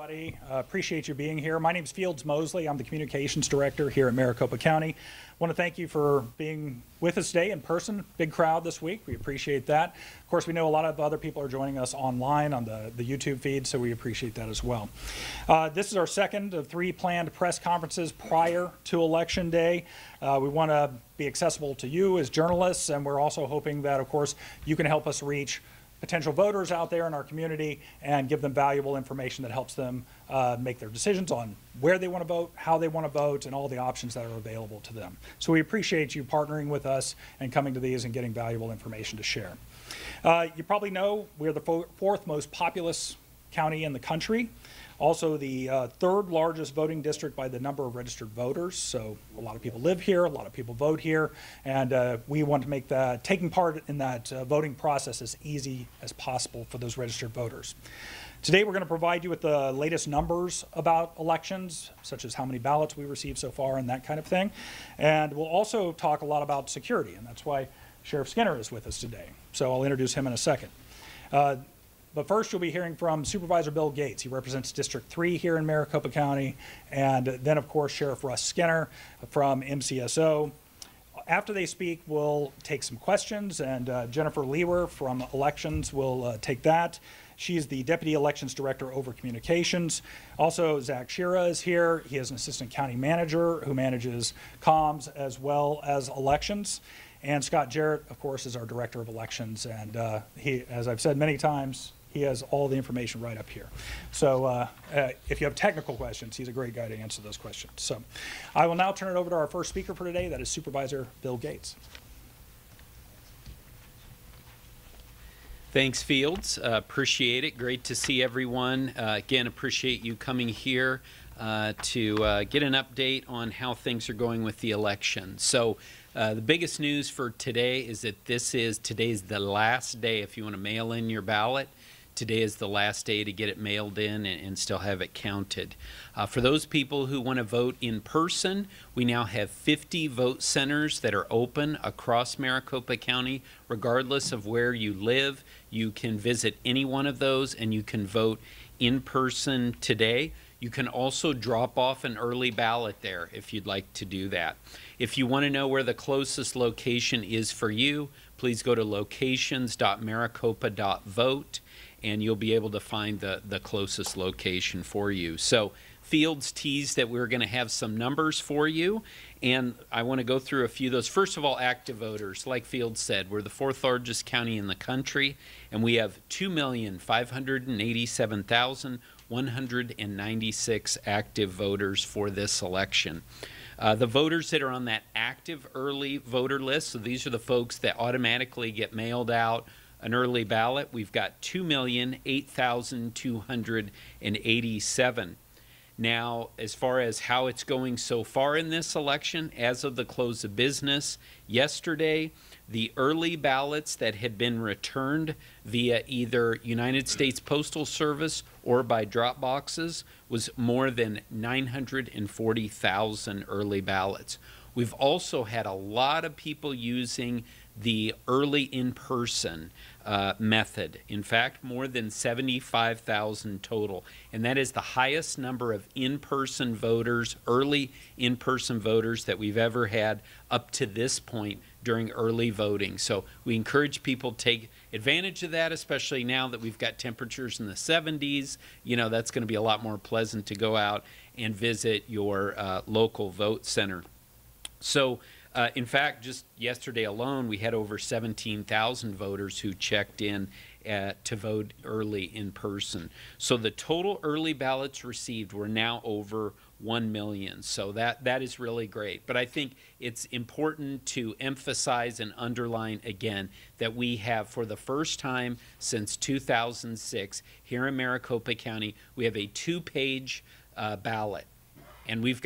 Everybody, appreciate you being here. My name is Fields Mosley. I'm the Communications Director here at Maricopa County. I want to thank you for being with us today in person. Big crowd this week. We appreciate that. Of course, we know a lot of other people are joining us online on the YouTube feed, so we appreciate that as well. This is our second of 3 planned press conferences prior to Election Day. We want to be accessible to you as journalists, and we're also hoping that, of course, you can help us reach potential voters out there in our community and give them valuable information that helps them make their decisions on where they want to vote, how they want to vote, and all the options that are available to them. So we appreciate you partnering with us and coming to these and getting valuable information to share. You probably know we're the 4th most populous county in the country. Also the 3rd largest voting district by the number of registered voters. So a lot of people live here, a lot of people vote here, and we want to make taking part in that voting process as easy as possible for those registered voters. Today we're going to provide you with the latest numbers about elections, such as how many ballots we received so far and that kind of thing. And we'll also talk a lot about security, and that's why Sheriff Skinner is with us today. So I'll introduce him in a second. But first, you'll be hearing from Supervisor Bill Gates. He represents District 3 here in Maricopa County. And then, of course, Sheriff Russ Skinner from MCSO. After they speak, we'll take some questions, and Jennifer Lewer from Elections will take that. She's the Deputy Elections Director over Communications. Also, Zach Shira is here. He is an Assistant County Manager who manages comms as well as elections. And Scott Jarrett, of course, is our Director of Elections. And he, as I've said many times, he has all the information right up here. So if you have technical questions, he's a great guy to answer those questions. So I will now turn it over to our first speaker for today. That is Supervisor Bill Gates. Thanks, Fields. Appreciate it. Great to see everyone. Again, appreciate you coming here to get an update on how things are going with the election. So the biggest news for today is that today's the last day if you want to mail in your ballot. Today is the last day to get it mailed in and still have it counted. For those people who want to vote in person, we now have 50 vote centers that are open across Maricopa County. Regardless of where you live, you can visit any one of those and you can vote in person today. You can also drop off an early ballot there if you'd like to do that. If you want to know where the closest location is for you, please go to locations.maricopa.vote. and you'll be able to find the closest location for you. So Fields teased that we're going to have some numbers for you, and I want to go through a few of those. First of all, active voters. Like Fields said, we're the 4th largest county in the country, and we have 2,587,196 active voters for this election. The voters that are on that active early voter list, so these are the folks that automatically get mailed out an early ballot, we've got 2,008,287. Now, as far as how it's going so far in this election, as of the close of business yesterday, the early ballots that had been returned via either United States Postal Service or by drop boxes was more than 940,000 early ballots. We've also had a lot of people using the early in-person method. In fact, more than 75,000 total. And that is the highest number of in-person voters, early in-person voters that we've ever had up to this point during early voting. So we encourage people to take advantage of that, especially now that we've got temperatures in the 70s. You know, that's going to be a lot more pleasant to go out and visit your local vote center. So in fact, just yesterday alone, we had over 17,000 voters who checked in to vote early in person. So the total early ballots received were now over 1 million. So that is really great. But I think it's important to emphasize and underline again that we have, for the first time since 2006, here in Maricopa County, we have a 2-page ballot. And we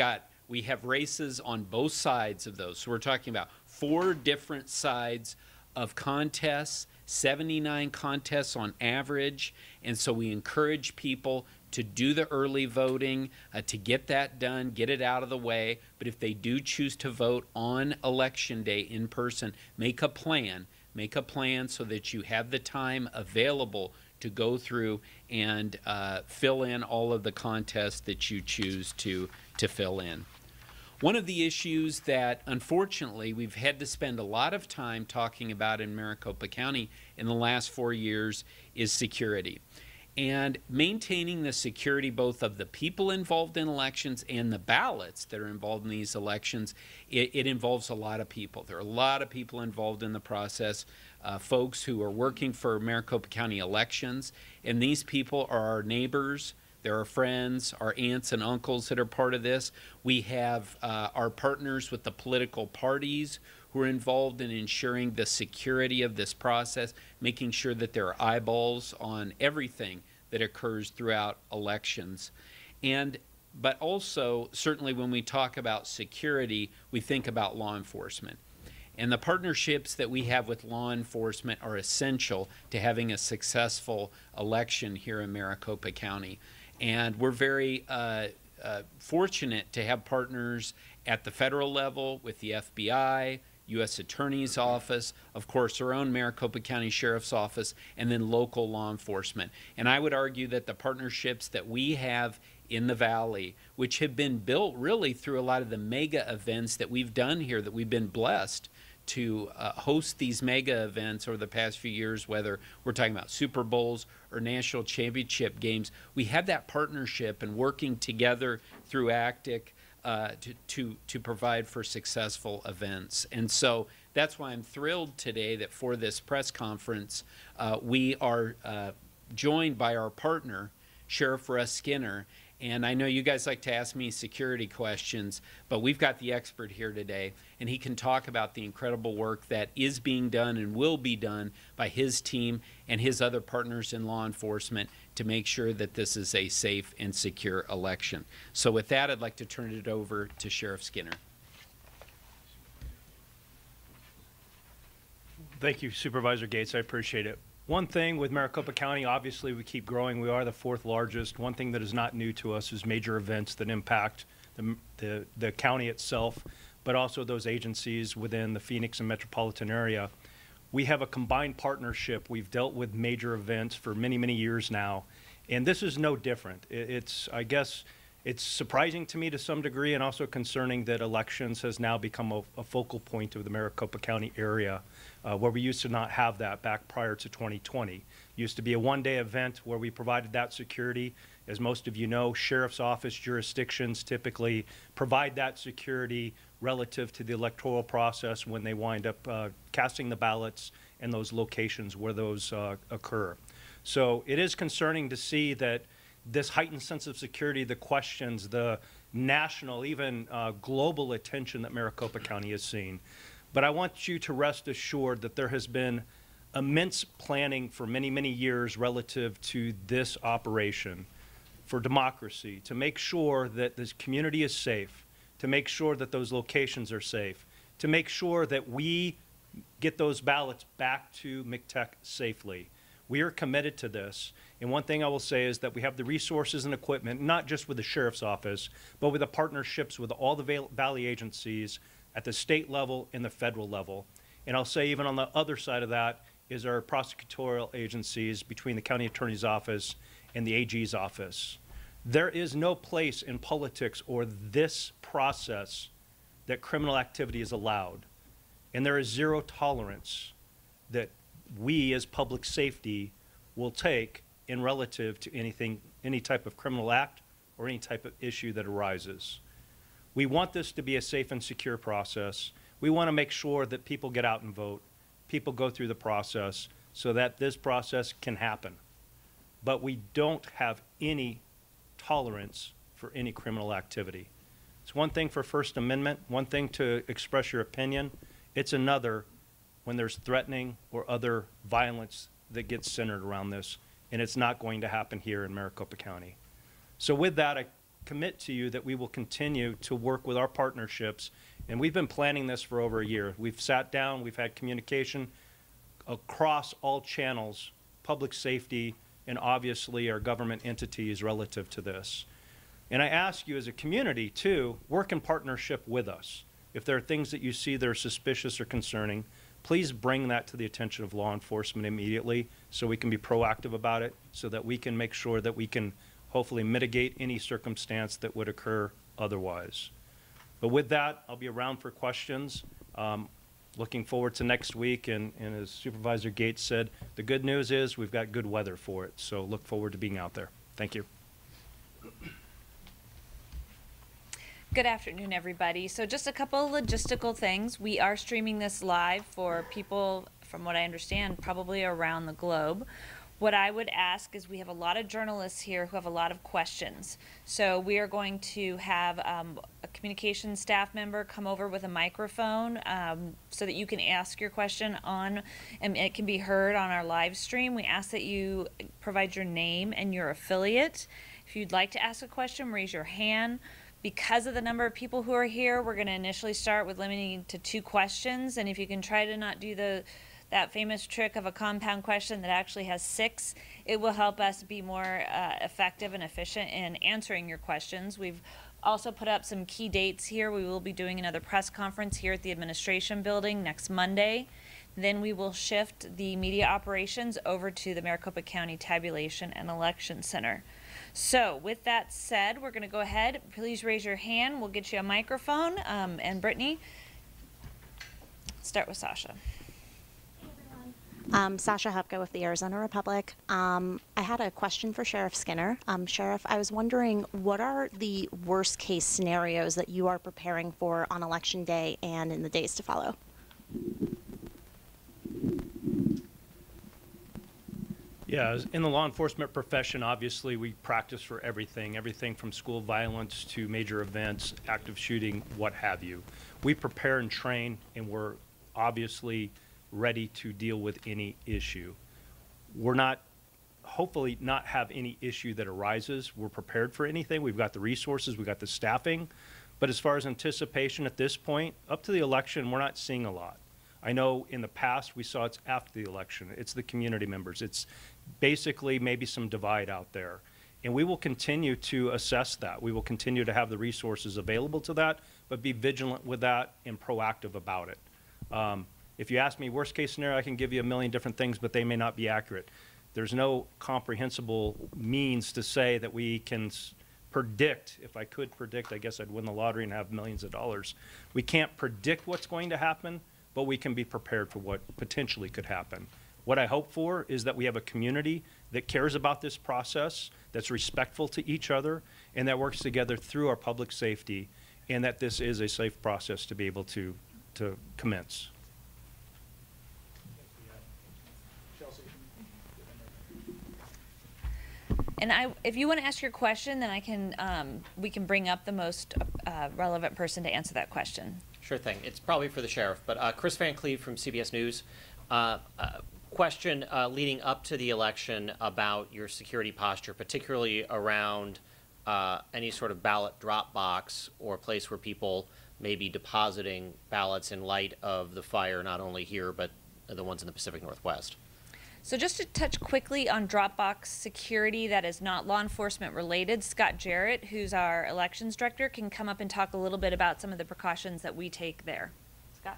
have races on both sides of those. So we're talking about 4 different sides of contests, 79 contests on average. And so we encourage people to do the early voting, to get that done, get it out of the way. But if they do choose to vote on Election Day in person, make a plan so that you have the time available to go through and fill in all of the contests that you choose to fill in. One of the issues that, unfortunately, we've had to spend a lot of time talking about in Maricopa County in the last 4 years is security. And maintaining the security both of the people involved in elections and the ballots that are involved in these elections, it involves a lot of people. There are a lot of people involved in the process, folks who are working for Maricopa County elections, and these people are our neighbors. There are friends, our aunts and uncles that are part of this. We have our partners with the political parties who are involved in ensuring the security of this process, making sure that there are eyeballs on everything that occurs throughout elections. But also, certainly when we talk about security, we think about law enforcement. And the partnerships that we have with law enforcement are essential to having a successful election here in Maricopa County. And we're very fortunate to have partners at the federal level with the FBI, U.S. Attorney's Office, of course, our own Maricopa County Sheriff's Office, and then local law enforcement. And I would argue that the partnerships that we have in the Valley, which have been built really through a lot of the mega events that we've done here, that we've been blessed to host these mega events over the past few years, whether we're talking about Super Bowls or national championship games, we have that partnership and working together through ACTIC to provide for successful events. And so that's why I'm thrilled today that for this press conference, we are joined by our partner, Sheriff Russ Skinner. And I know you guys like to ask me security questions, but we've got the expert here today, and he can talk about the incredible work that is being done and will be done by his team and his other partners in law enforcement to make sure that this is a safe and secure election. So with that, I'd like to turn it over to Sheriff Skinner. Thank you, Supervisor Gates. I appreciate it. One thing with Maricopa County, obviously we keep growing. We are the 4th largest. One thing that is not new to us is major events that impact the county itself, but also those agencies within the Phoenix and metropolitan area. We have a combined partnership. We've dealt with major events for many, many years now, and this is no different. I guess it's surprising to me to some degree, and also concerning that elections has now become a focal point of the Maricopa County area, where we used to not have that back prior to 2020. It used to be a one-day event where we provided that security. As most of you know, Sheriff's Office jurisdictions typically provide that security relative to the electoral process when they wind up casting the ballots in those locations where those occur. So it is concerning to see that this heightened sense of security, the questions, the national, even global attention that Maricopa County has seen. But I want you to rest assured that there has been immense planning for many, many years relative to this operation for democracy, to make sure that this community is safe, to make sure that those locations are safe, to make sure that we get those ballots back to MCTEC safely. We are committed to this. And one thing I will say is that we have the resources and equipment, not just with the Sheriff's Office, but with the partnerships with all the Valley agencies at the state level and the federal level. And I'll say even on the other side of that is our prosecutorial agencies between the County Attorney's Office and the AG's office. There is no place in politics or this process that criminal activity is allowed. And there is zero tolerance that we as public safety will take in relative to any type of criminal act or any type of issue that arises. We want this to be a safe and secure process. We want to make sure that people get out and vote, people go through the process so that this process can happen. But we don't have any tolerance for any criminal activity. It's one thing for First Amendment, one thing to express your opinion. It's another when there's threatening or other violence that gets centered around this, and it's not going to happen here in Maricopa County. So with that, I commit to you that we will continue to work with our partnerships, and we've been planning this for over a year. We've sat down, we've had communication across all channels, public safety, and obviously our government entities relative to this. And I ask you as a community to work in partnership with us. If there are things that you see that are suspicious or concerning, please bring that to the attention of law enforcement immediately so we can be proactive about it, so that we can make sure that we can hopefully mitigate any circumstance that would occur otherwise. But with that, I'll be around for questions. Looking forward to next week, and as Supervisor Gates said, the good news is we've got good weather for it, so look forward to being out there. Thank you. Good afternoon, everybody. So just a couple logistical things. We are streaming this live for people, from what I understand, probably around the globe. What I would ask is, we have a lot of journalists here who have a lot of questions. So we are going to have a communications staff member come over with a microphone so that you can ask your question on, and it can be heard on our live stream. We ask that you provide your name and your affiliate. If you'd like to ask a question, raise your hand. Because of the number of people who are here, we're going to initially start with limiting to 2 questions. And if you can try to not do that famous trick of a compound question that actually has 6, it will help us be more effective and efficient in answering your questions. We've also put up some key dates here. We will be doing another press conference here at the administration building next Monday. Then we will shift the media operations over to the Maricopa County Tabulation and Election Center. So with that said, we're going to go ahead. Please raise your hand. We'll get you a microphone. And Brittany, start with Sasha. Sasha Hupka with the Arizona Republic. I had a question for Sheriff Skinner. Sheriff, I was wondering, what are the worst case scenarios that you are preparing for on Election Day and in the days to follow? Yeah, in the law enforcement profession, obviously we practice for everything from school violence to major events, active shooting, what have you. We prepare and train, and we're obviously ready to deal with any issue. We're not, hopefully not have any issue that arises. We're prepared for anything. We've got the resources, we've got the staffing. But as far as anticipation at this point, up to the election, we're not seeing a lot. I know in the past we saw it's after the election. It's the community members. It's basically maybe some divide out there. And we will continue to assess that. We will continue to have the resources available to that, but be vigilant with that and proactive about it. If you ask me worst case scenario, I can give you a million different things, but they may not be accurate. There's no comprehensible means to say that we can predict. If I could predict, I guess I'd win the lottery and have millions of dollars. We can't predict what's going to happen, but we can be prepared for what potentially could happen. What I hope for is that we have a community that cares about this process, that's respectful to each other, and that works together through our public safety, and that this is a safe process to be able to commence. And if you want to ask your question, then I can, we can bring up the most relevant person to answer that question. Sure thing. It's probably for the sheriff, but Chris Van Cleve from CBS News. Question leading up to the election about your security posture, particularly around any sort of ballot drop box or place where people may be depositing ballots in light of the fire, not only here, but the ones in the Pacific Northwest. So just to touch quickly on Dropbox security that is not law enforcement related, Scott Jarrett, who's our elections director, can come up and talk a little bit about some of the precautions that we take there. Scott?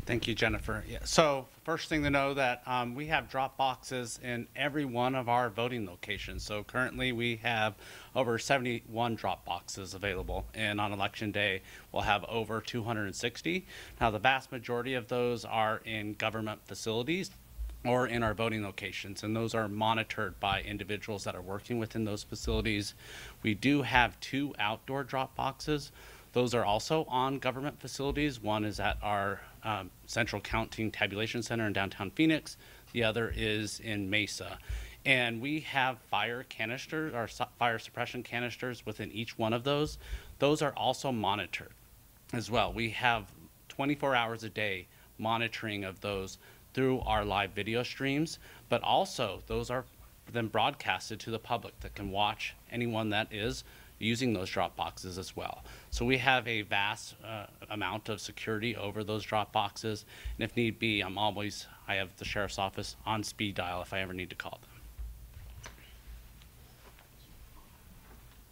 Thank you, Jennifer. Yeah, so first thing to know that we have drop boxes in every one of our voting locations. So currently we have over 71 drop boxes available, and on election day we'll have over 260. Now the vast majority of those are in government facilities or in our voting locations, and those are monitored by individuals that are working within those facilities. We do have 2 outdoor drop boxes. Those are also on government facilities. One is at our Central Counting Tabulation Center in downtown Phoenix. The other is in Mesa. And we have fire canisters, or fire suppression canisters within each one of those. Those are also monitored as well. We have 24 hours a day monitoring of those through our live video streams, but also those are then broadcasted to the public that can watch anyone that is using those drop boxes as well. So we have a vast amount of security over those drop boxes, and if need be, I have the sheriff's office on speed dial if I ever need to call them.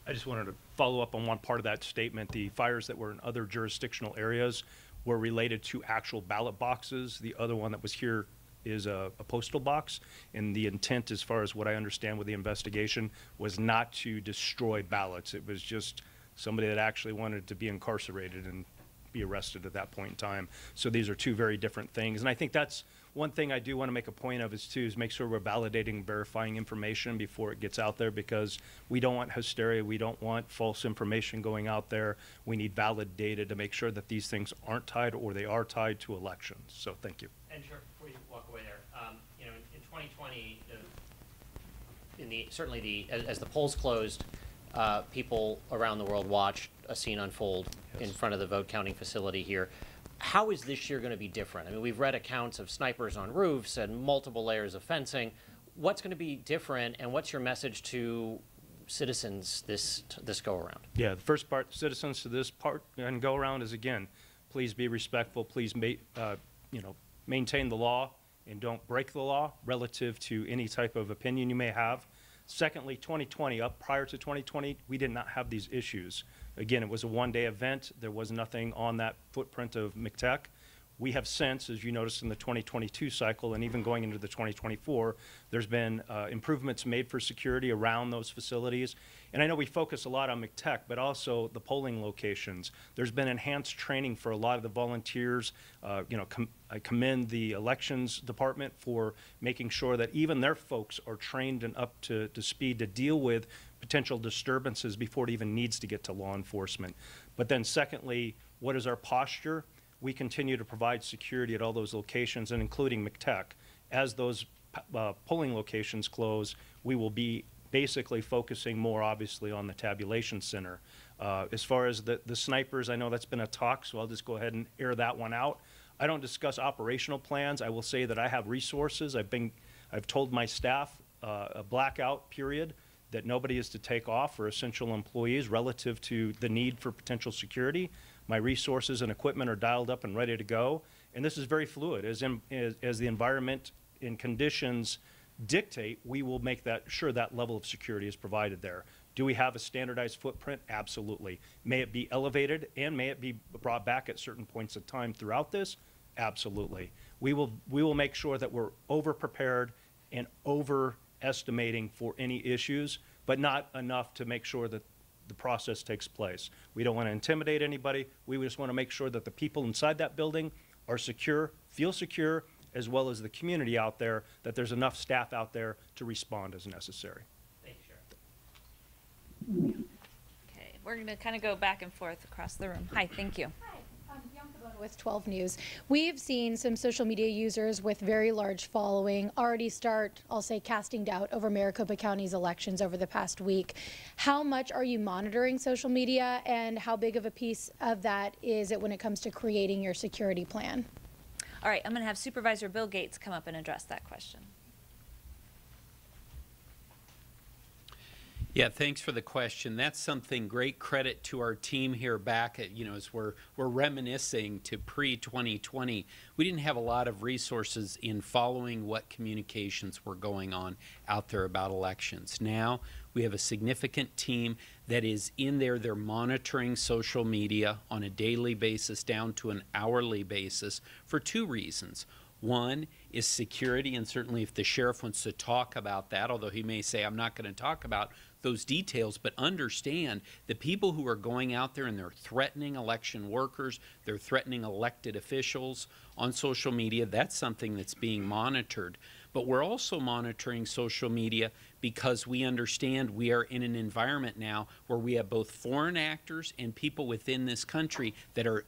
I just wanted to follow up on one part of that statement. The fires that were in other jurisdictional areas were related to actual ballot boxes. The other one that was here is a postal box, and the intent, as far as what I understand with the investigation, was not to destroy ballots. It was just somebody that actually wanted to be incarcerated and be arrested at that point in time. So these are two very different things, and I think that's one thing I do want to make a point of is make sure we're validating and verifying information before it gets out there, because we don't want hysteria, we don't want false information going out there. We need valid data to make sure that these things aren't tied, or they are tied to elections. So thank you. And sure, before you walk away there, you know, in 2020, certainly as the polls closed, people around the world watched a scene unfold in front of the vote counting facility here. How is this year going to be different? I mean, we've read accounts of snipers on roofs and multiple layers of fencing. What's going to be different, and what's your message to citizens this go around? Yeah, the first part, citizens to this part and go around is, again, please be respectful. Please, maintain the law and don't break the law relative to any type of opinion you may have. Secondly, 2020, up prior to 2020, we did not have these issues. Again, it was a one-day event. There was nothing on that footprint of McTech. We have since, as you noticed in the 2022 cycle and even going into the 2024, there's been improvements made for security around those facilities. And I know we focus a lot on McTech, but also the polling locations. There's been enhanced training for a lot of the volunteers. I commend the elections department for making sure that even their folks are trained and up to speed to deal with potential disturbances before it even needs to get to law enforcement. But then secondly, what is our posture? We continue to provide security at all those locations, and including McTech. As those polling locations close, we will be basically focusing more, obviously, on the tabulation center. As far as the snipers, I know that's been a talk, so I'll just go ahead and air that one out. I don't discuss operational plans. I will say that I have resources. I've told my staff a blackout period that nobody is to take off for essential employees relative to the need for potential security. My resources and equipment are dialed up and ready to go. And this is very fluid. As the environment and conditions dictate, we will make sure that level of security is provided there. Do we have a standardized footprint? Absolutely. May it be elevated, and may it be brought back at certain points of time throughout this? Absolutely. We will make sure that we're over-prepared and overestimating for any issues, but not enough to make sure that the process takes place. We don't want to intimidate anybody. We just want to make sure that the people inside that building are secure, feel secure, as well as the community out there, that there's enough staff out there to respond as necessary. Thank you, Sheriff. Okay, we're going to kind of go back and forth across the room. Hi, thank you. With 12 News. We've seen some social media users with very large following already start, I'll say, casting doubt over Maricopa County's elections over the past week. How much are you monitoring social media, and how big of a piece of that is it when it comes to creating your security plan? All right, I'm going to have Supervisor Bill Gates come up and address that question. Yeah, thanks for the question. That's something, great credit to our team here back at, as we're reminiscing to pre-2020. We didn't have a lot of resources in following what communications were going on out there about elections. Now we have a significant team that is in there. They're monitoring social media on a daily basis down to an hourly basis for two reasons. One is security, and certainly if the sheriff wants to talk about that, although he may say, I'm not going to talk about those details, but understand the people who are going out there and they're threatening election workers, they're threatening elected officials on social media, that's something that's being monitored. But we're also monitoring social media because we understand we are in an environment now where we have both foreign actors and people within this country that are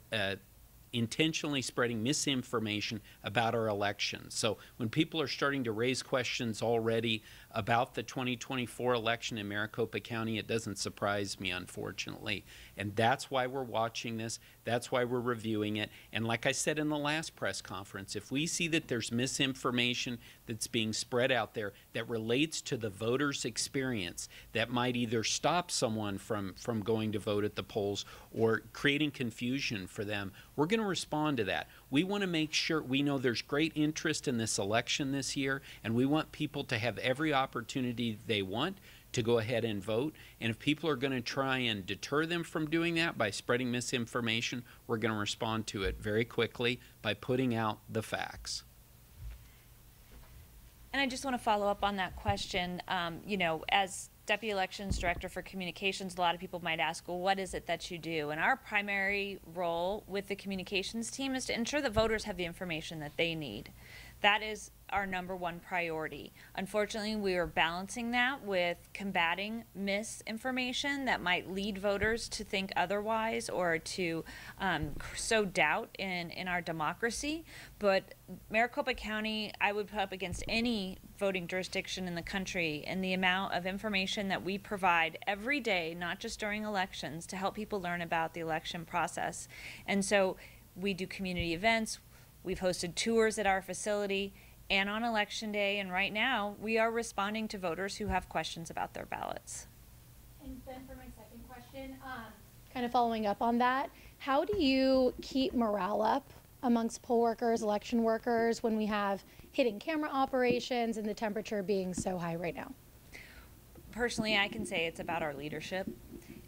intentionally spreading misinformation about our elections. So when people are starting to raise questions already about the 2024 election in Maricopa County, it doesn't surprise me, unfortunately. And that's why we're watching this. That's why we're reviewing it. And like I said in the last press conference, if we see that there's misinformation that's being spread out there that relates to the voter's experience, that might either stop someone from going to vote at the polls or creating confusion for them, we're going to respond to that. We want to make sure, we know there's great interest in this election this year, and we want people to have every opportunity they want to go ahead and vote. And if people are going to try and deter them from doing that by spreading misinformation, we're going to respond to it very quickly by putting out the facts. And I just want to follow up on that question. You know, as Deputy Elections Director for Communications, a lot of people might ask, well, what is it that you do? And our primary role with the communications team is to ensure that voters have the information that they need. That is our #1 priority. Unfortunately, we are balancing that with combating misinformation that might lead voters to think otherwise or to sow doubt in our democracy. But Maricopa County, I would put up against any voting jurisdiction in the country in the amount of information that we provide every day, not just during elections, to help people learn about the election process. And so we do community events. We've hosted tours at our facility and on Election Day, and right now we are responding to voters who have questions about their ballots. And then for my second question, kind of following up on that, how do you keep morale up amongst poll workers, election workers, when we have hidden camera operations and the temperature being so high right now? Personally, I can say it's about our leadership.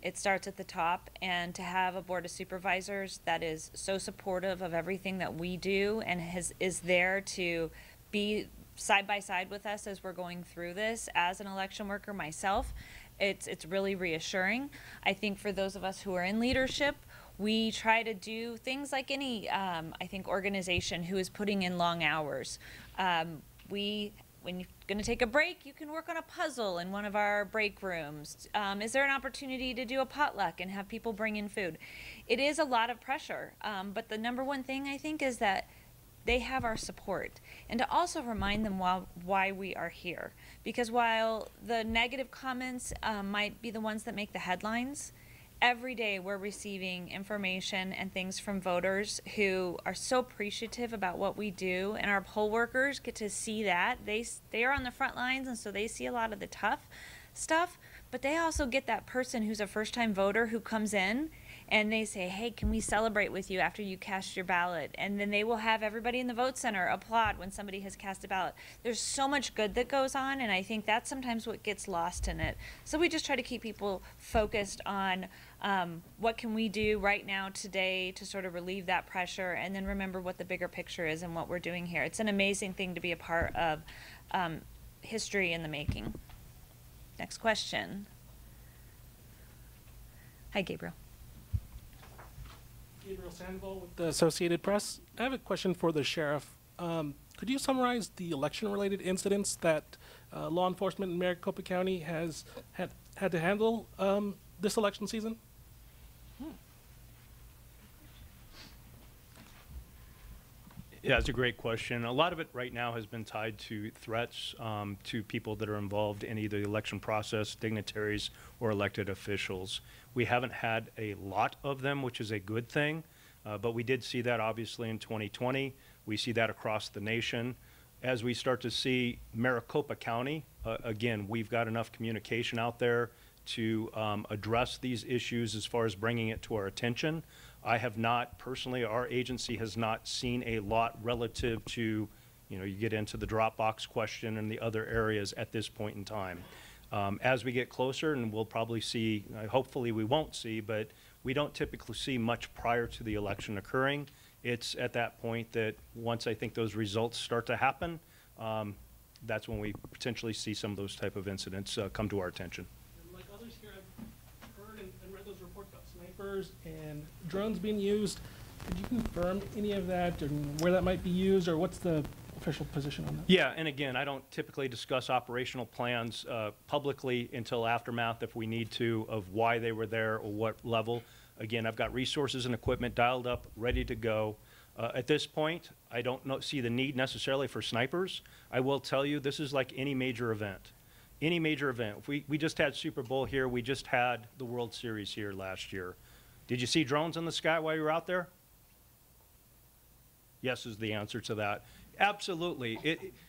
It starts at the top, and to have a board of supervisors that is so supportive of everything that we do and is there to be side by side with us as we're going through this. As an election worker myself, it's really reassuring. I think for those of us who are in leadership, we try to do things like any, I think, organization who is putting in long hours. When you're going to take a break, you can work on a puzzle in one of our break rooms. Is there an opportunity to do a potluck and have people bring in food? It is a lot of pressure, but the #1 thing I think is that they have our support, and to also remind them why we are here. Because while the negative comments might be the ones that make the headlines, every day we're receiving information and things from voters who are so appreciative about what we do, and our poll workers get to see that. They are on the front lines, and so they see a lot of the tough stuff, but they also get that person who's a first-time voter who comes in and they say, hey, can we celebrate with you after you cast your ballot? And then they will have everybody in the vote center applaud when somebody has cast a ballot. There's so much good that goes on, and I think that's sometimes what gets lost in it. So we just try to keep people focused on what can we do right now today to sort of relieve that pressure, and then remember what the bigger picture is and what we're doing here. It's an amazing thing to be a part of history in the making. Next question. Hi, Gabriel. Gabriel Sandoval with the Associated Press. I have a question for the sheriff. Could you summarize the election-related incidents that law enforcement in Maricopa County has had to handle this election season? Yeah, it's a great question. A lot of it right now has been tied to threats to people that are involved in either the election process, dignitaries, or elected officials. We haven't had a lot of them, which is a good thing, but we did see that obviously in 2020. We see that across the nation. As we start to see Maricopa County, again, we've got enough communication out there to address these issues as far as bringing it to our attention. I have not, personally, our agency has not seen a lot relative to, you get into the Dropbox question and the other areas at this point in time. As we get closer, and we'll probably see, hopefully we won't see, but we don't typically see much prior to the election occurring. It's at that point that once I think those results start to happen, that's when we potentially see some of those type of incidents come to our attention. Like others here, I've heard and read those reports about snipers and drones being used. Could you confirm any of that and where that might be used, or what's the official position on that? Yeah, and again, I don't typically discuss operational plans publicly until aftermath if we need to, of why they were there or what level. Again, I've got resources and equipment dialed up, ready to go. At this point, I don't see the need necessarily for snipers. I will tell you, this is like any major event. Any major event. If we just had Super Bowl here. We just had the World Series here last year. Did you see drones in the sky while you were out there? Yes is the answer to that. Absolutely.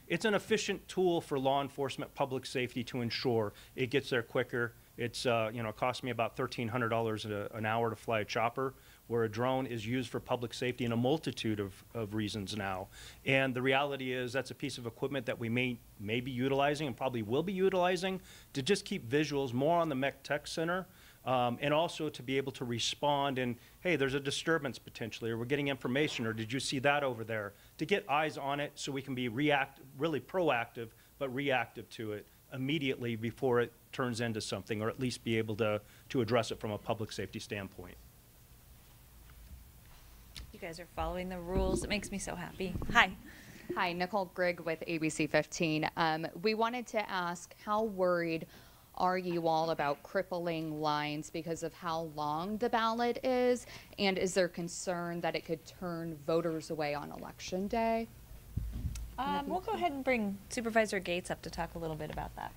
It's an efficient tool for law enforcement, public safety to ensure it gets there quicker. It's, it cost me about $1,300 an hour to fly a chopper. where a drone is used for public safety in a multitude of reasons now. And the reality is that's a piece of equipment that we may be utilizing and probably will be utilizing to just keep visuals more on the MEC Tech Center, and also to be able to respond and, hey, there's a disturbance potentially, or we're getting information, or did you see that over there? To get eyes on it so we can be really proactive, but reactive to it immediately before it turns into something, or at least be able to address it from a public safety standpoint. You guys are following the rules. It makes me so happy. Hi. Hi, Nicole Grigg with ABC 15. We wanted to ask, how worried are you all about crippling lines because of how long the ballot is? And is there concern that it could turn voters away on Election Day? We'll go ahead and bring Supervisor Gates up to talk a little bit about that.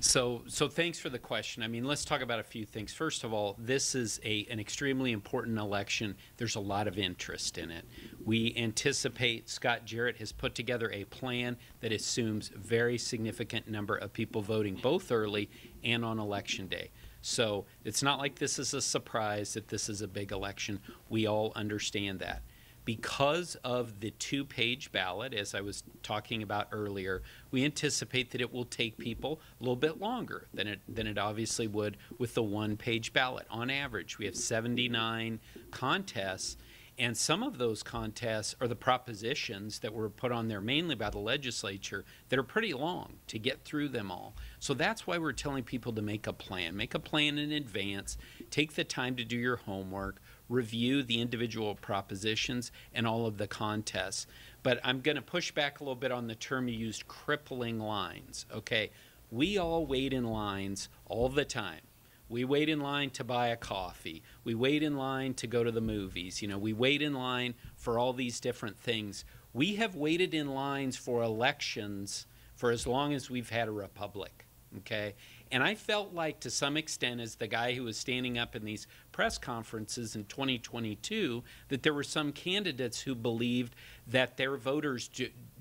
So thanks for the question. I mean, let's talk about a few things. First of all, this is an extremely important election. There's a lot of interest in it. We anticipate, Scott Jarrett has put together a plan that assumes a very significant number of people voting both early and on Election Day. So it's not like this is a surprise that this is a big election. We all understand that. Because of the two-page ballot, as I was talking about earlier, we anticipate that it will take people a little bit longer than it obviously would with the one-page ballot. On average, we have 79 contests, and some of those contests are the propositions that were put on there mainly by the legislature that are pretty long to get through them all. So that's why we're telling people to make a plan. Make a plan in advance. Take the time to do your homework. Review the individual propositions and all of the contests. But I'm going to push back a little bit on the term you used, crippling lines. Okay, we all wait in lines all the time. We wait in line to buy a coffee. We wait in line to go to the movies. You know, we wait in line for all these different things. We have waited in lines for elections for as long as we've had a republic. Okay? And I felt like, to some extent, as the guy who was standing up in these press conferences in 2022, that there were some candidates who believed that their voters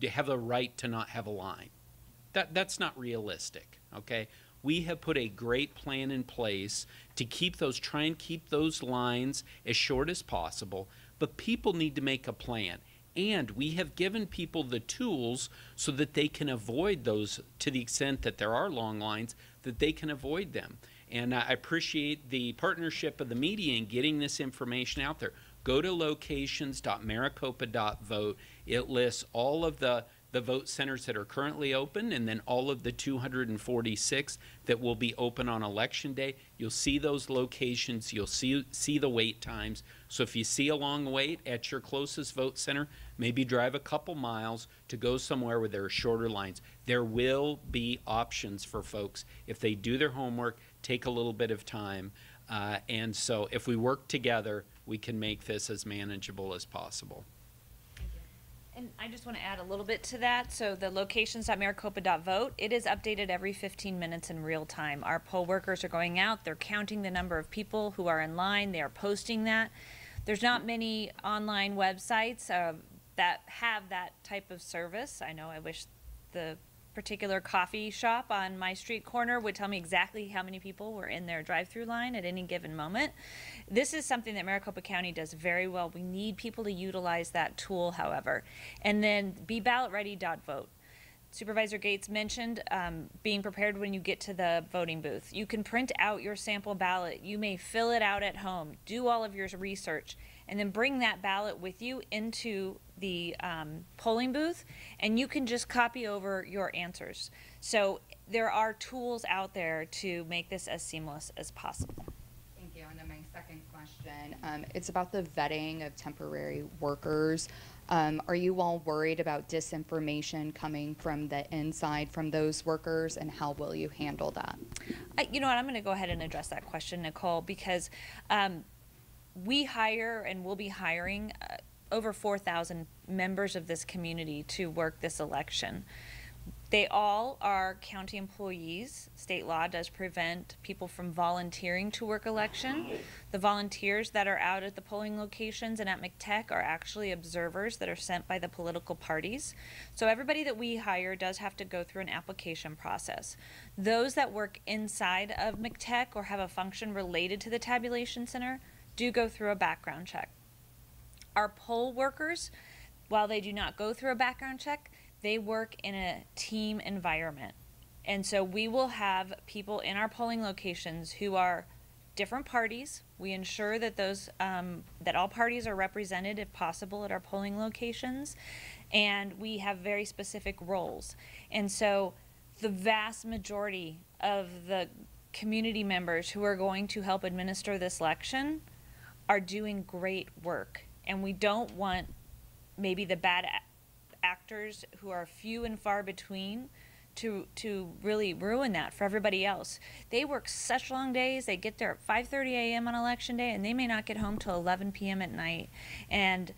have a right to not have a line. That's not realistic, okay? We have put a great plan in place to try and keep those lines as short as possible, but people need to make a plan. And we have given people the tools so that they can avoid those, to the extent that there are long lines, that they can avoid them. And I appreciate the partnership of the media in getting this information out there. Go to locations.maricopa.vote. It lists all of the vote centers that are currently open, and then all of the 246 that will be open on Election Day. You'll see those locations. You'll see the wait times. So if you see a long wait at your closest vote center, maybe drive a couple miles to go somewhere where there are shorter lines. There will be options for folks if they do their homework, take a little bit of time. And so if we work together, we can make this as manageable as possible. And I just want to add a little bit to that. So the locations.maricopa.vote, it is updated every 15 minutes in real time. Our poll workers are going out. They're counting the number of people who are in line. They are posting that. There's not many online websites that have that type of service. I know I wish the particular coffee shop on my street corner would tell me exactly how many people were in their drive-through line at any given moment. This is something that Maricopa County does very well. We need people to utilize that tool, however. And then beballotready.vote. Supervisor Gates mentioned being prepared when you get to the voting booth. You can print out your sample ballot. You may fill it out at home, do all of your research, and then bring that ballot with you into the polling booth, and you can just copy over your answers. So there are tools out there to make this as seamless as possible. Thank you. And then my second question, it's about the vetting of temporary workers. Are you all worried about disinformation coming from the inside from those workers, and how will you handle that? You know what, I'm going to go ahead and address that question, Nicole, because we hire and will be hiring over 4,000 members of this community to work this election. They all are county employees. State law does prevent people from volunteering to work election. The volunteers that are out at the polling locations and at McTech are actually observers that are sent by the political parties. So everybody that we hire does have to go through an application process. Those that work inside of McTech or have a function related to the tabulation center do go through a background check. Our poll workers, while they do not go through a background check, they work in a team environment. And so we will have people in our polling locations who are different parties. We ensure that that all parties are represented if possible at our polling locations. And we have very specific roles. And so the vast majority of the community members who are going to help administer this election are doing great work. And we don't want maybe the bad actors who are few and far between to really ruin that for everybody else. They work such long days. They get there at 5:30 a.m. on election day, and they may not get home till 11 p.m. at night. And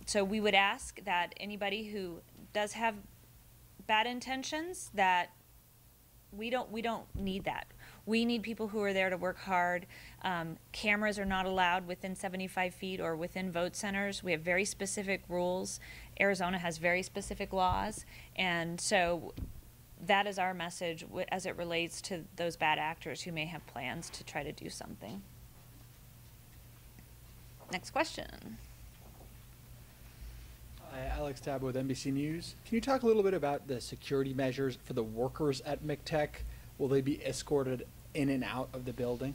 so we would ask that anybody who does have bad intentions, that we don't need that. We need people who are there to work hard. Cameras are not allowed within 75 feet or within vote centers. We have very specific rules. Arizona has very specific laws. And so that is our message as it relates to those bad actors who may have plans to try to do something. Next question. Hi, Alex Tab with NBC News. Can you talk a little bit about the security measures for the workers at McTech? Will they be escorted in and out of the building?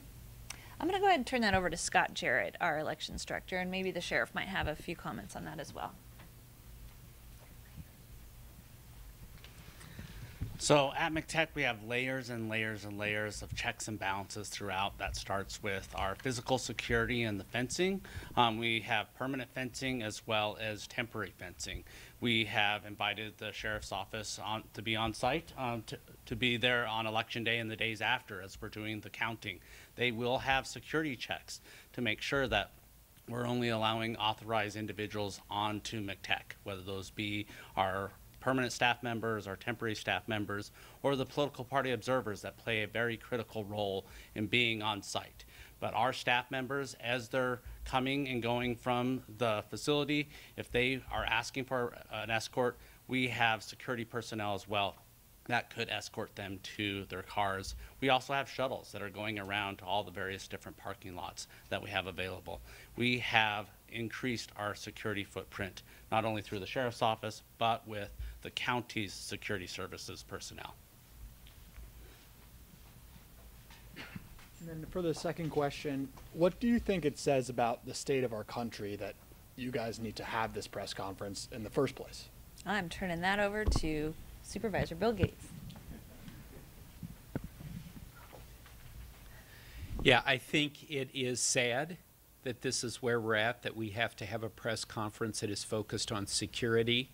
I'm going to go ahead and turn that over to Scott Jarrett, our elections director, and maybe the sheriff might have a few comments on that as well. So at McTech, we have layers and layers and layers of checks and balances throughout. That starts with our physical security and the fencing. We have permanent fencing as well as temporary fencing. We have invited the sheriff's office to be on site, to be there on election day and the days after as we're doing the counting. They will have security checks to make sure that we're only allowing authorized individuals onto McTech, whether those be our permanent staff members, our temporary staff members, or the political party observers that play a very critical role in being on site. But our staff members, as they're coming and going from the facility, if they are asking for an escort, we have security personnel as well that could escort them to their cars. We also have shuttles that are going around to all the various different parking lots that we have available. We have increased our security footprint, not only through the sheriff's office, but with the county's security services personnel. And then for the second question, what do you think it says about the state of our country that you guys need to have this press conference in the first place? I'm turning that over to Supervisor Bill Gates. Yeah, I think it is sad that this is where we're at, that we have to have a press conference that is focused on security.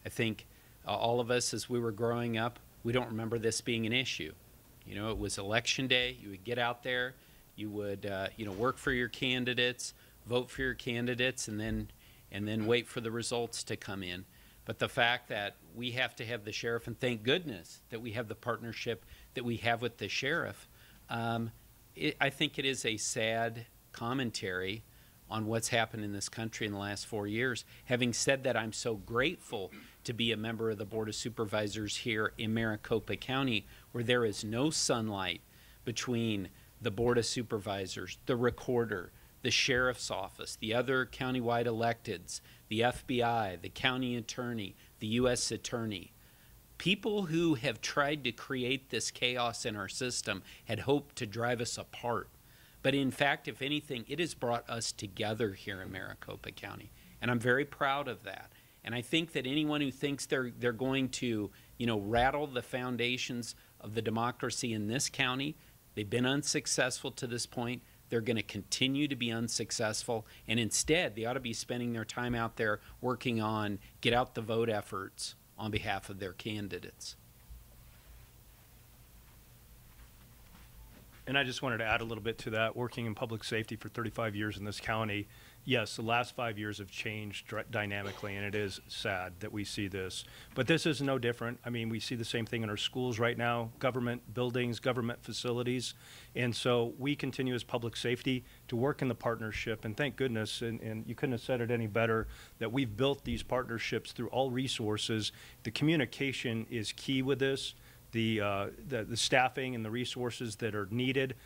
I think all of us, as we were growing up, we don't remember this being an issue. You know, it was election day. You would get out there, you would, work for your candidates, vote for your candidates, and then wait for the results to come in. But the fact that we have to have the sheriff, and thank goodness that we have the partnership that we have with the sheriff, I think it is a sad commentary on what's happened in this country in the last 4 years. Having said that, I'm so grateful to be a member of the Board of Supervisors here in Maricopa County, where there is no sunlight between the Board of Supervisors, the recorder, the sheriff's office, the other countywide electeds, the FBI, the county attorney, the U.S. attorney. People who have tried to create this chaos in our system had hoped to drive us apart. But in fact, if anything, it has brought us together here in Maricopa County. And I'm very proud of that. And I think that anyone who thinks they're going to, rattle the foundations of the democracy in this county, they've been unsuccessful to this point. They're going to continue to be unsuccessful. And instead, they ought to be spending their time out there working on get out the vote efforts on behalf of their candidates. And I just wanted to add a little bit to that. Working in public safety for 35 years in this county, Yes, the last 5 years have changed dynamically, and it is sad that we see this. But this is no different. I mean, we see the same thing in our schools right now, government buildings, government facilities. And so we continue as public safety to work in the partnership. And thank goodness, and you couldn't have said it any better, that we've built these partnerships through all resources. The communication is key with this. The staffing and the resources that are needed.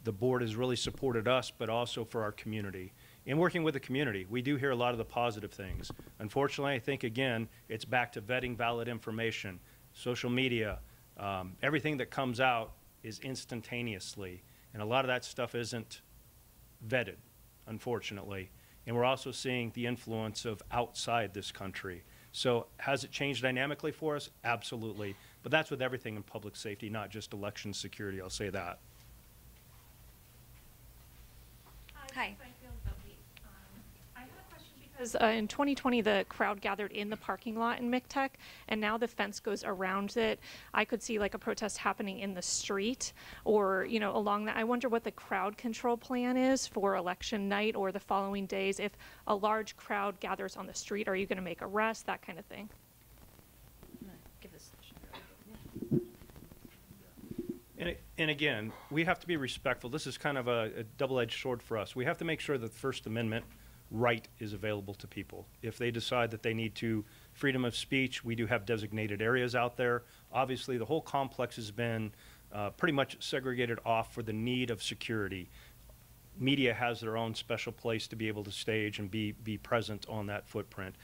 The board has really supported us, but also for our community. In working with the community, we do hear a lot of the positive things. Unfortunately, I think, again, it's back to vetting valid information. Social media, everything that comes out is instantaneously. And a lot of that stuff isn't vetted, unfortunately. And we're also seeing the influence of outside this country. So has it changed dynamically for us? Absolutely. But that's with everything in public safety, not just election security, I'll say that. Hi. I had a question because in 2020 the crowd gathered in the parking lot in MCTEC, and now the fence goes around it. I could see like a protest happening in the street or, you know, along that. I wonder what the crowd control plan is for election night or the following days. If a large crowd gathers on the street, are you going to make arrests, that kind of thing? Give this. And again, we have to be respectful. This is kind of a double-edged sword for us. We have to make sure that the First Amendment right is available to people. If they decide that they need to freedom of speech, we do have designated areas out there. Obviously, the whole complex has been pretty much segregated off for the need of security. Media has their own special place to be able to stage and be present on that footprint.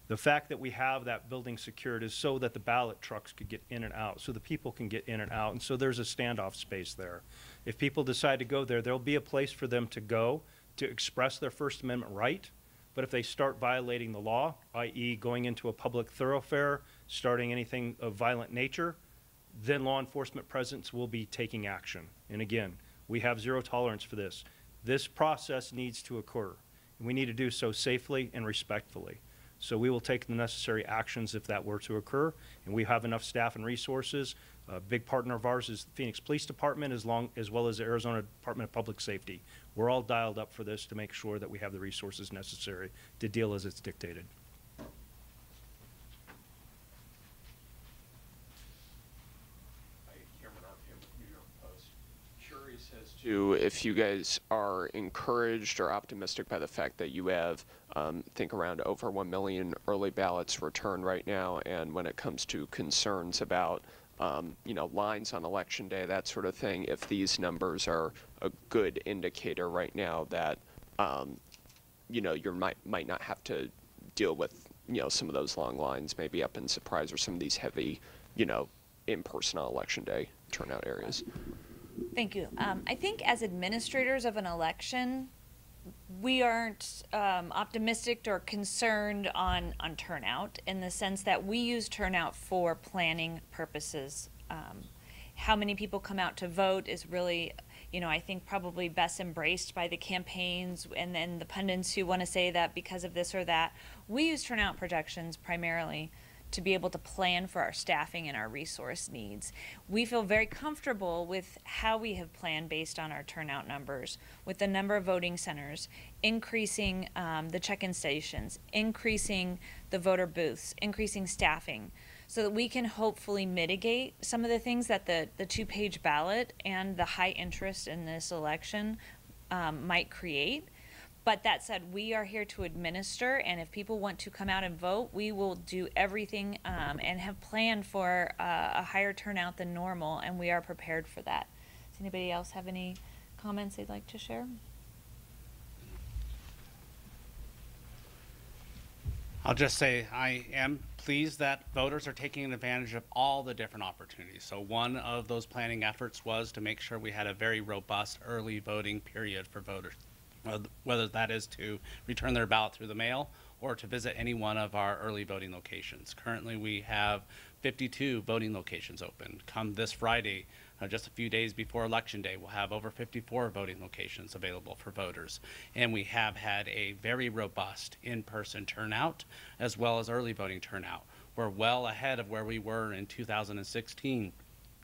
The fact that we have that building secured is so that the ballot trucks could get in and out, so the people can get in and out, and so there's a standoff space there. If people decide to go there, there'll be a place for them to go to express their First Amendment right, but if they start violating the law, i.e. going into a public thoroughfare, starting anything of violent nature, then law enforcement presence will be taking action. And again, we have zero tolerance for this. This process needs to occur, and we need to do so safely and respectfully. So we will take the necessary actions if that were to occur, and we have enough staff and resources. A big partner of ours is the Phoenix Police Department as well as the Arizona Department of Public Safety. We're all dialed up for this to make sure that we have the resources necessary to deal as it's dictated. To if you guys are encouraged or optimistic by the fact that you have, I think around over 1 million early ballots returned right now, and when it comes to concerns about, you know, lines on election day, that sort of thing, if these numbers are a good indicator right now that, you know, you might not have to deal with, you know, some of those long lines, maybe up in Surprise or some of these heavy, you know, in-person on election day turnout areas. Thank you. I think as administrators of an election, we aren't optimistic or concerned on turnout in the sense that we use turnout for planning purposes. How many people come out to vote is really, you know, I think probably best embraced by the campaigns and then the pundits who want to say that because of this or that. We use turnout projections primarily to be able to plan for our staffing and our resource needs. We feel very comfortable with how we have planned based on our turnout numbers, with the number of voting centers, increasing the check-in stations, increasing the voter booths, increasing staffing, so that we can hopefully mitigate some of the things that the two-page ballot and the high interest in this election might create. But that said, we are here to administer, and if people want to come out and vote, we will do everything and have planned for a higher turnout than normal, and we are prepared for that. Does anybody else have any comments they'd like to share? I'll just say I am pleased that voters are taking advantage of all the different opportunities. So one of those planning efforts was to make sure we had a very robust early voting period for voters, whether that is to return their ballot through the mail or to visit any one of our early voting locations. Currently, we have 52 voting locations open. Come this Friday, just a few days before Election Day, we'll have over 54 voting locations available for voters. And we have had a very robust in-person turnout as well as early voting turnout. We're well ahead of where we were in 2016.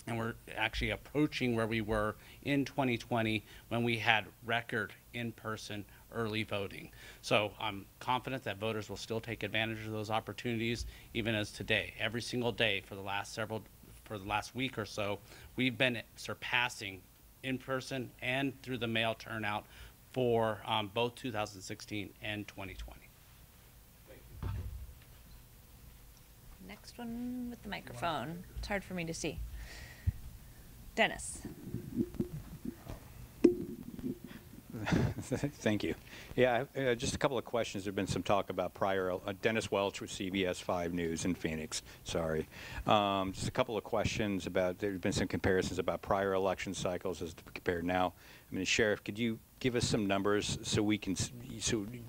And we're actually approaching where we were in 2020 when we had record in-person early voting. So I'm confident that voters will still take advantage of those opportunities, even as today, every single day for the last week or so, we've been surpassing in person and through the mail turnout for both 2016 and 2020. Next one with the microphone. It's hard for me to see. Dennis. Thank you. Yeah, just a couple of questions. There's been some talk about prior, Dennis Welch with CBS 5 News in Phoenix, sorry. Just a couple of questions about, there's been some comparisons about prior election cycles as compared now. I mean, Sheriff, could you give us some numbers so we can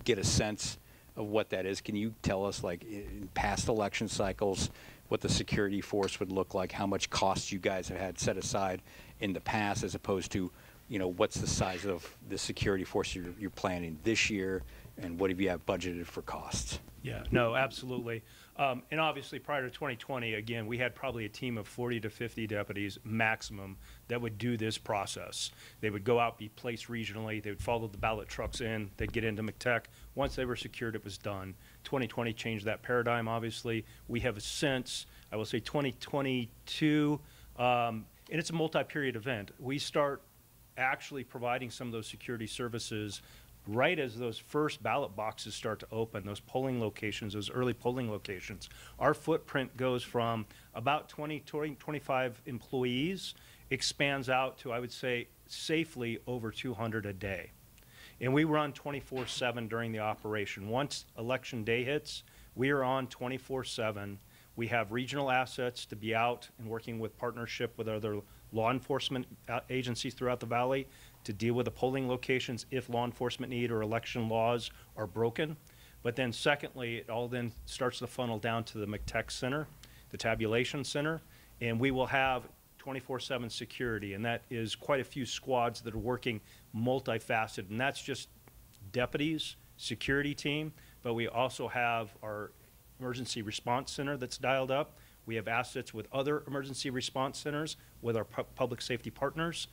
get a sense of what that is? Can you tell us, like, in past election cycles, what the security force would look like, how much cost you guys have had set aside in the past, as opposed to, you know, what's the size of the security force you're planning this year, and what have you have budgeted for costs? Yeah, no, absolutely. And obviously, prior to 2020, again, we had probably a team of 40 to 50 deputies maximum that would do this process. They would go out, be placed regionally. They would follow the ballot trucks in. They'd get into McTech. Once they were secured, it was done. 2020 changed that paradigm, obviously. We have since, I will say, 2022, and it's a multi-period event. We start actually providing some of those security services right as those first ballot boxes start to open, those polling locations, those early polling locations. Our footprint goes from about 25 employees, expands out to, I would say, safely over 200 a day. And we run 24/7 during the operation. Once election day hits, we are on 24/7. We have regional assets to be out and working with partnership with other law enforcement agencies throughout the valley to deal with the polling locations if law enforcement need or election laws are broken. But then secondly, it all then starts to funnel down to the McTech Center, the tabulation center, and we will have 24/7 security, and that is quite a few squads that are working multifaceted, and that's just deputies, security team, but we also have our emergency response center that's dialed up. We have assets with other emergency response centers, with our public safety partners.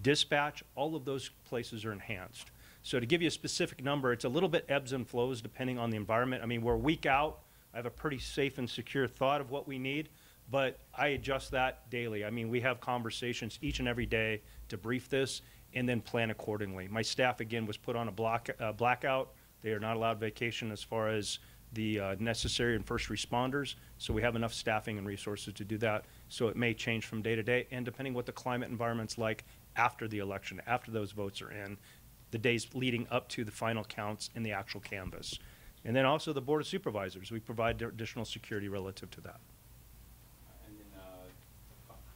Dispatch, all of those places are enhanced. So to give you a specific number, it's a little bit ebbs and flows depending on the environment. I mean, we're a week out. I have a pretty safe and secure thought of what we need, but I adjust that daily. I mean, we have conversations each and every day to brief this and then plan accordingly. My staff, again, was put on a blackout. They are not allowed vacation as far as the necessary and first responders, so we have enough staffing and resources to do that. So it may change from day to day, and depending what the climate environment's like after the election, after those votes are in, the days leading up to the final counts in the actual canvass. And then also the Board of Supervisors, we provide additional security relative to that. And then,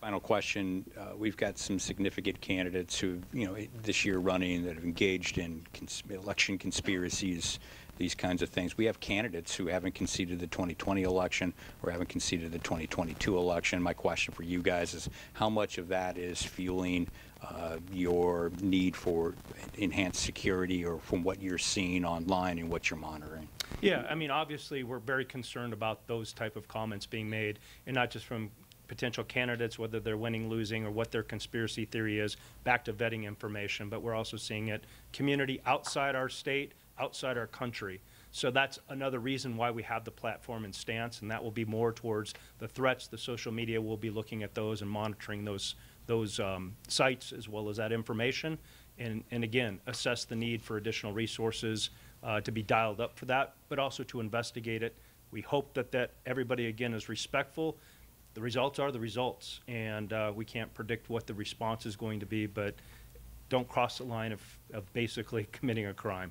final question, we've got some significant candidates who, you know, this year running that have engaged in election conspiracies, these kinds of things. We have candidates who haven't conceded the 2020 election or haven't conceded the 2022 election. My question for you guys is, how much of that is fueling your need for enhanced security, or from what you're seeing online and what you're monitoring? Yeah, I mean, obviously, we're very concerned about those type of comments being made, and not just from potential candidates, whether they're winning, losing, or what their conspiracy theory is, back to vetting information, but we're also seeing it community outside our state, outside our country. So that's another reason why we have the platform and stance, and that will be more towards the threats. The social media will be looking at those and monitoring those sites as well as that information, and again, assess the need for additional resources to be dialed up for that, but also to investigate it. We hope that everybody, again, is respectful. The results are the results, and we can't predict what the response is going to be, but don't cross the line of basically committing a crime.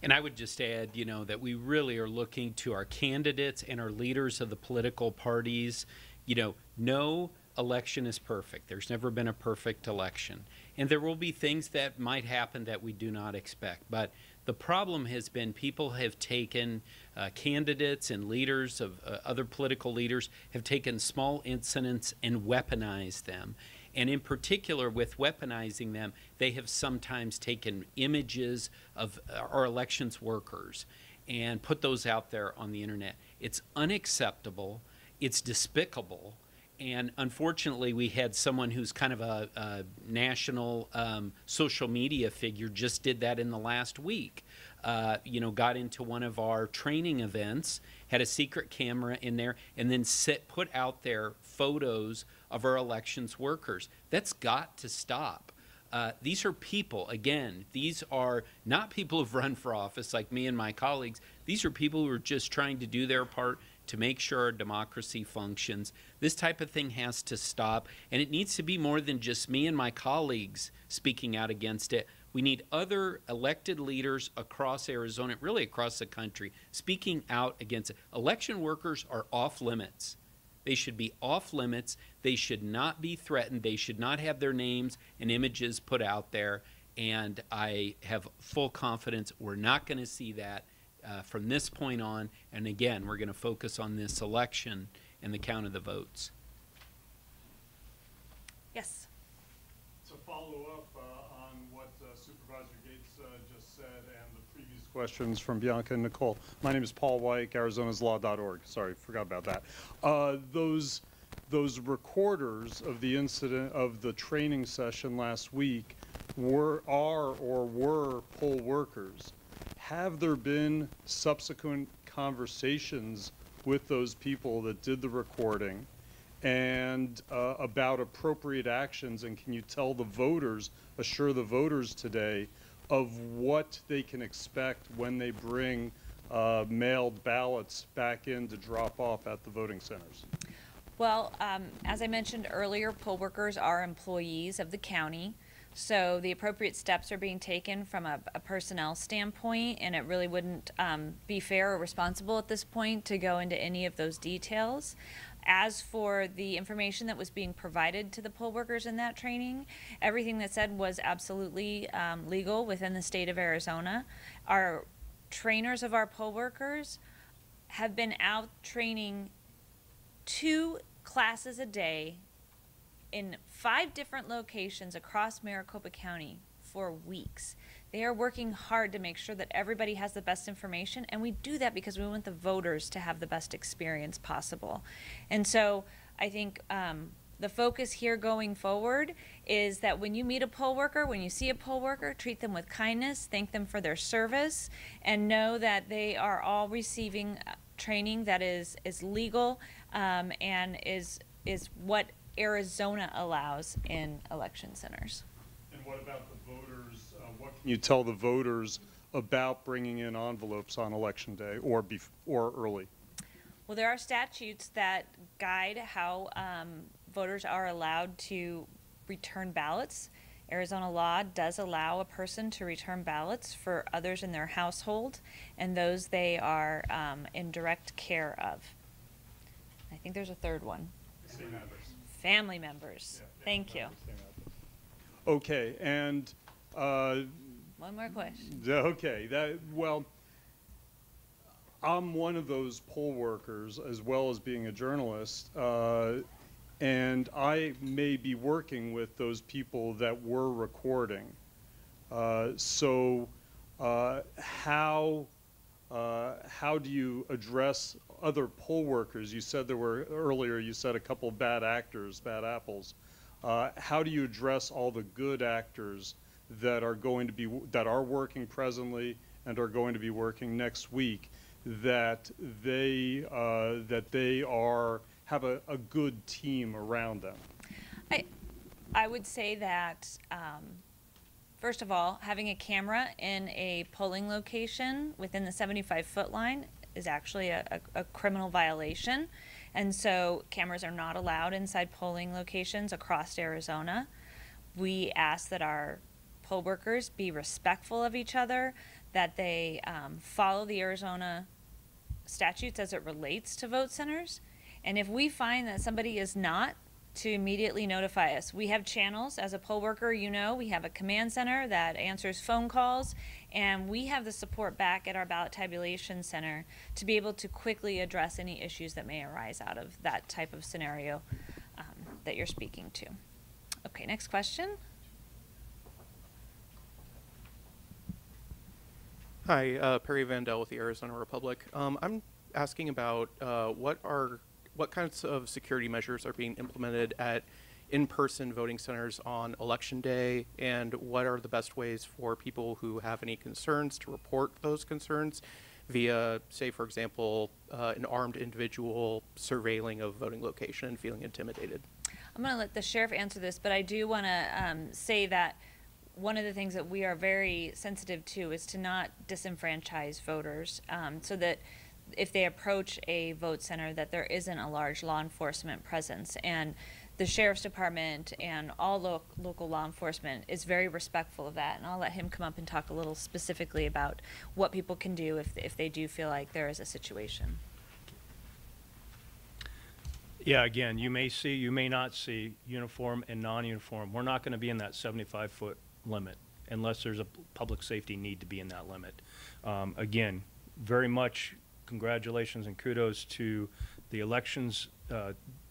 And I would just add, you know, that we really are looking to our candidates and our leaders of the political parties. You know, no election is perfect. There's never been a perfect election. And there will be things that might happen that we do not expect. But the problem has been people have taken, candidates and leaders of other political leaders have taken small incidents and weaponized them. And in particular, with weaponizing them, they have sometimes taken images of our elections workers and put those out there on the internet. It's unacceptable, it's despicable, And unfortunately, we had someone who's kind of a national social media figure just did that in the last week. Got into one of our training events, had a secret camera in there, and then put out there photos of our elections workers. That's got to stop. These are people, again, these are not people who've run for office like me and my colleagues. These are people who are just trying to do their part to make sure our democracy functions. This type of thing has to stop, and it needs to be more than just me and my colleagues speaking out against it. We need other elected leaders across Arizona, really across the country, speaking out against it. Election workers are off limits. They should be off limits. They should not be threatened. They should not have their names and images put out there. And I have full confidence we're not going to see that from this point on. And again, we're going to focus on this election and the count of the votes. Yes. To follow up on what Supervisor Gates just said and the previous questions from Bianca and Nicole. My name is Paul White, ArizonasLaw.org. Sorry, forgot about that. Those recorders of the incident of the training session last week were poll workers. Have there been subsequent conversations with those people that did the recording and about appropriate actions? And can you tell the voters, assure the voters today of what they can expect when they bring mailed ballots back in to drop off at the voting centers? Well, as I mentioned earlier, poll workers are employees of the county. So the appropriate steps are being taken from a personnel standpoint, and it really wouldn't be fair or responsible at this point to go into any of those details. As for the information that was being provided to the poll workers in that training, everything that said was absolutely legal within the state of Arizona. Our trainers of our poll workers have been out training 2 classes a day in 5 different locations across Maricopa County for weeks. They are working hard to make sure that everybody has the best information, and we do that because we want the voters to have the best experience possible. And so I think the focus here going forward is that when you meet a poll worker, when you see a poll worker, treat them with kindness, thank them for their service, and know that they are all receiving training that is legal and is what Arizona allows in election centers. And what about the voters? What can you tell the voters about bringing in envelopes on election day or early? Well, there are statutes that guide how voters are allowed to return ballots. Arizona law does allow a person to return ballots for others in their household, and those they are in direct care of. I think there's a third one. Family members. Yeah, thank you. Okay, and one more question. Okay, well, I'm one of those poll workers as well as being a journalist, and I may be working with those people that were recording. So how do you address other poll workers? You said there were earlier. You said a couple of bad actors, bad apples. How do you address all the good actors that are working presently and are going to be working next week? That they have a good team around them. I would say that. First of all, having a camera in a polling location within the 75-foot line is actually a criminal violation. And so cameras are not allowed inside polling locations across Arizona. We ask that our poll workers be respectful of each other, that they follow the Arizona statutes as it relates to vote centers. And if we find that somebody is not, to immediately notify us. We have channels. As a poll worker, you know, we have a command center that answers phone calls, and we have the support back at our ballot tabulation center to be able to quickly address any issues that may arise out of that type of scenario that you're speaking to. Okay, next question. Hi, Perry Vandell with the Arizona Republic. I'm asking about what what kinds of security measures are being implemented at in-person voting centers on Election Day, and what are the best ways for people who have any concerns to report those concerns via, say, for example, an armed individual surveilling a voting location and feeling intimidated? I'm going to let the sheriff answer this, but I do want to say that one of the things that we are very sensitive to is to not disenfranchise voters, so that if they approach a vote center that there isn't a large law enforcement presence. And the sheriff's department and all local law enforcement is very respectful of that. And I'll let him come up and talk a little specifically about what people can do if they do feel like there is a situation. Yeah, again, you may see, you may not see uniform and non-uniform. We're not going to be in that 75-foot limit unless there's a public safety need to be in that limit. Again, very much congratulations and kudos to the elections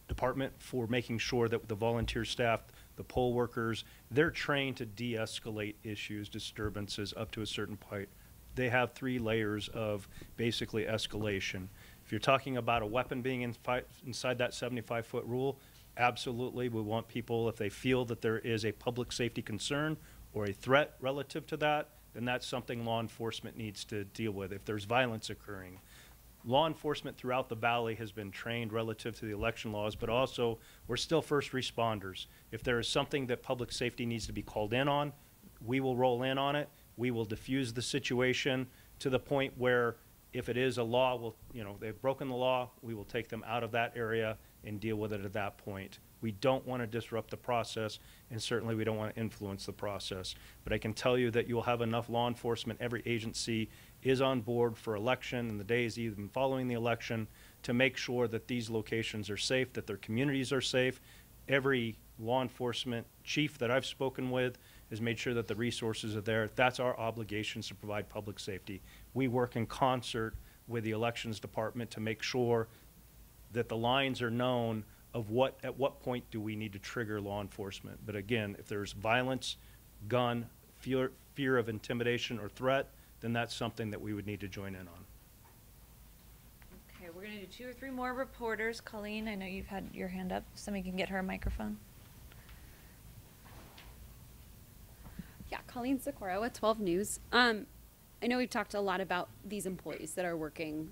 department for making sure that the volunteer staff, the poll workers, they're trained to de-escalate issues, disturbances up to a certain point. They have 3 layers of basically escalation. If you're talking about a weapon being inside that 75-foot rule, absolutely, we want people, if they feel that there is a public safety concern or a threat relative to that, then that's something law enforcement needs to deal with. If there's violence occurring, law enforcement throughout the valley has been trained relative to the election laws, but also we're still first responders. If there is something that public safety needs to be called in on, we will roll in on it. We will diffuse the situation to the point where if it is a law, we'll, they've broken the law, we will take them out of that area and deal with it at that point. We don't want to disrupt the process, and certainly we don't want to influence the process. But I can tell you that you'll have enough law enforcement, every agency is on board for election and the days even following the election to make sure that these locations are safe, that their communities are safe. Every law enforcement chief that I've spoken with has made sure that the resources are there. That's our obligations to provide public safety. We work in concert with the elections department to make sure that the lines are known of at what point do we need to trigger law enforcement. But again, if there's violence, gun, fear of intimidation or threat, then that's something that we would need to join in on. Okay, we're going to do 2 or 3 more reporters. Colleen, I know you've had your hand up. Somebody can get her a microphone. Yeah, Colleen Sikora with 12 News. I know we've talked a lot about these employees that are working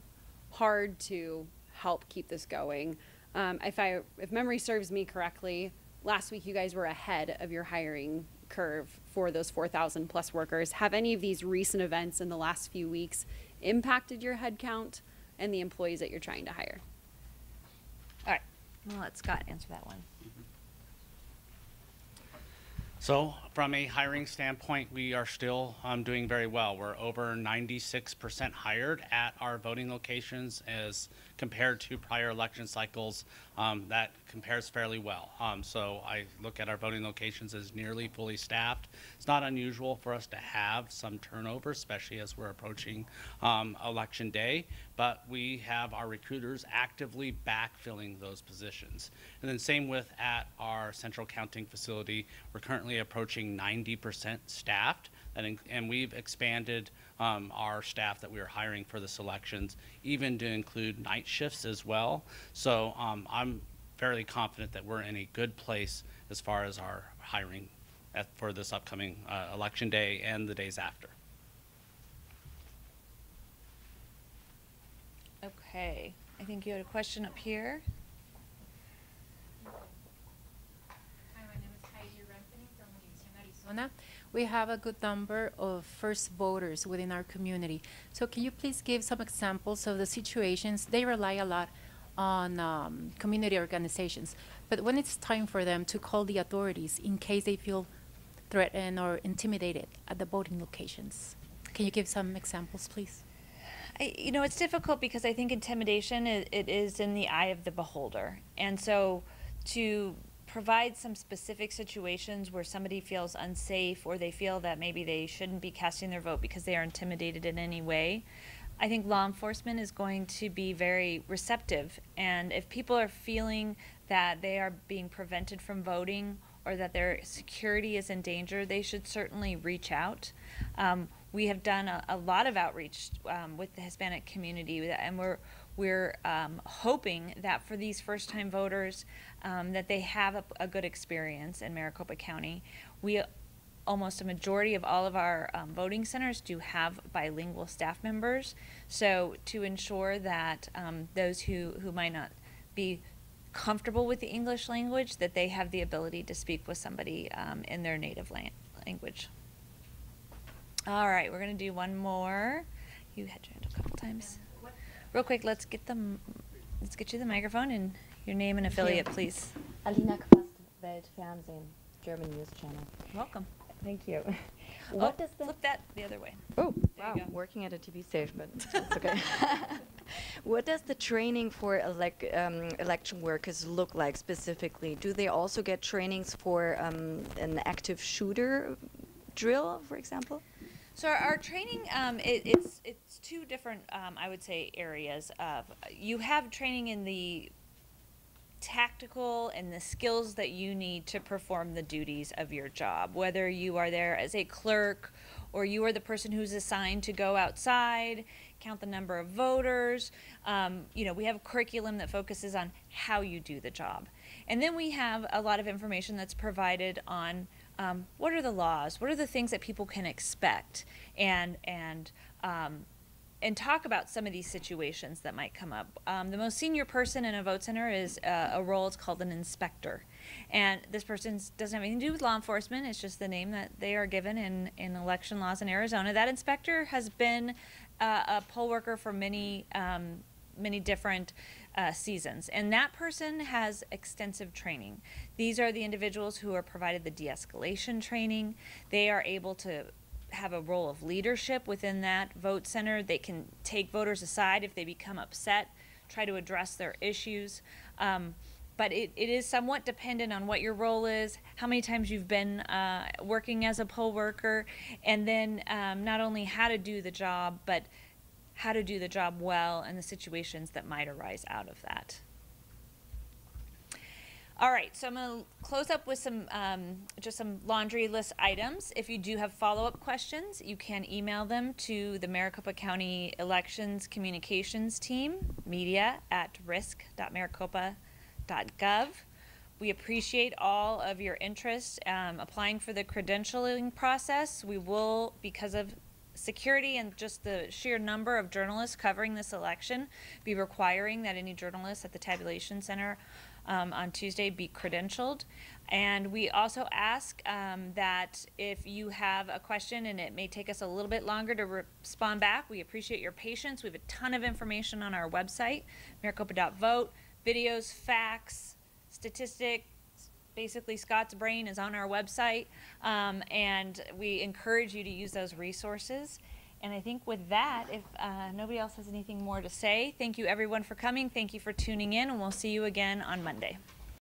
hard to help keep this going. If memory serves me correctly, last week you guys were ahead of your hiring curve for those 4,000 plus workers. Have any of these recent events in the last few weeks impacted your headcount and the employees that you're trying to hire? All right, we'll let Scott answer that one. So from a hiring standpoint, we are still doing very well. We're over 96% hired at our voting locations as compared to prior election cycles. That compares fairly well. So I look at our voting locations as nearly fully staffed. It's not unusual for us to have some turnover, especially as we're approaching election day, but we have our recruiters actively backfilling those positions. And then same with at our central counting facility, we're currently approaching 90% staffed, and we've expanded our staff that we are hiring for the selections, even to include night shifts as well. So I'm fairly confident that we're in a good place as far as our hiring for this upcoming election day and the days after. Okay, I think you had a question up here. Arizona. We have a good number of first voters within our community. So can you please give some examples of the situations? They rely a lot on community organizations, but when it's time for them to call the authorities in case they feel threatened or intimidated at the voting locations, can you give some examples, please? It's difficult because I think intimidation, it is in the eye of the beholder. And so to provide some specific situations where somebody feels unsafe or they feel that maybe they shouldn't be casting their vote because they are intimidated in any way, I think law enforcement is going to be very receptive. And if people are feeling that they are being prevented from voting or that their security is in danger, they should certainly reach out. We have done a lot of outreach with the Hispanic community, and we're we're hoping that for these first-time voters, that they have a good experience in Maricopa County. Almost a majority of all of our voting centers do have bilingual staff members. So to ensure that those who might not be comfortable with the English language, that they have the ability to speak with somebody in their native language. All right, we're going to do one more. You had your hand up a couple times. Real quick, let's get you the microphone and your name and affiliate, please. Alina Quast, Weltfernsehen, German news channel. Welcome. Thank you. What does flip that the other way? Oh, wow, working at a TV station, but it's okay. What does the training for election workers look like specifically? Do they also get trainings for an active shooter drill, for example? So our training, it's two different, I would say, areas of. You have training in the tactical and the skills that you need to perform the duties of your job, whether you are there as a clerk or you are the person who's assigned to go outside, count the number of voters. You know, we have a curriculum that focuses on how you do the job. And then we have a lot of information that's provided on what are the laws, what are the things that people can expect, and talk about some of these situations that might come up. The most senior person in a vote center is a role, it's called an inspector. And this person doesn't have anything to do with law enforcement, it's just the name that they are given in election laws in Arizona. That inspector has been a poll worker for many different seasons. And that person has extensive training. These are the individuals who are provided the de-escalation training. They are able to have a role of leadership within that vote center. They can take voters aside if they become upset, try to address their issues. But it is somewhat dependent on what your role is, how many times you've been working as a poll worker, and then not only how to do the job, but how to do the job well and the situations that might arise out of that. All right, so I'm going to close up with some just some laundry list items. If you do have follow-up questions, you can email them to the Maricopa County Elections Communications Team, media@risk.maricopa.gov. We appreciate all of your interest applying for the credentialing process. We will, because of security and just the sheer number of journalists covering this election, be requiring that any journalists at the tabulation center on Tuesday be credentialed. And we also ask that if you have a question and it may take us a little bit longer to respond back, we appreciate your patience. We have a ton of information on our website, maricopa.vote, videos, facts, statistics. Basically, Scott's brain is on our website, and we encourage you to use those resources. And I think with that, if nobody else has anything more to say, thank you everyone for coming. Thank you for tuning in, and we'll see you again on Monday.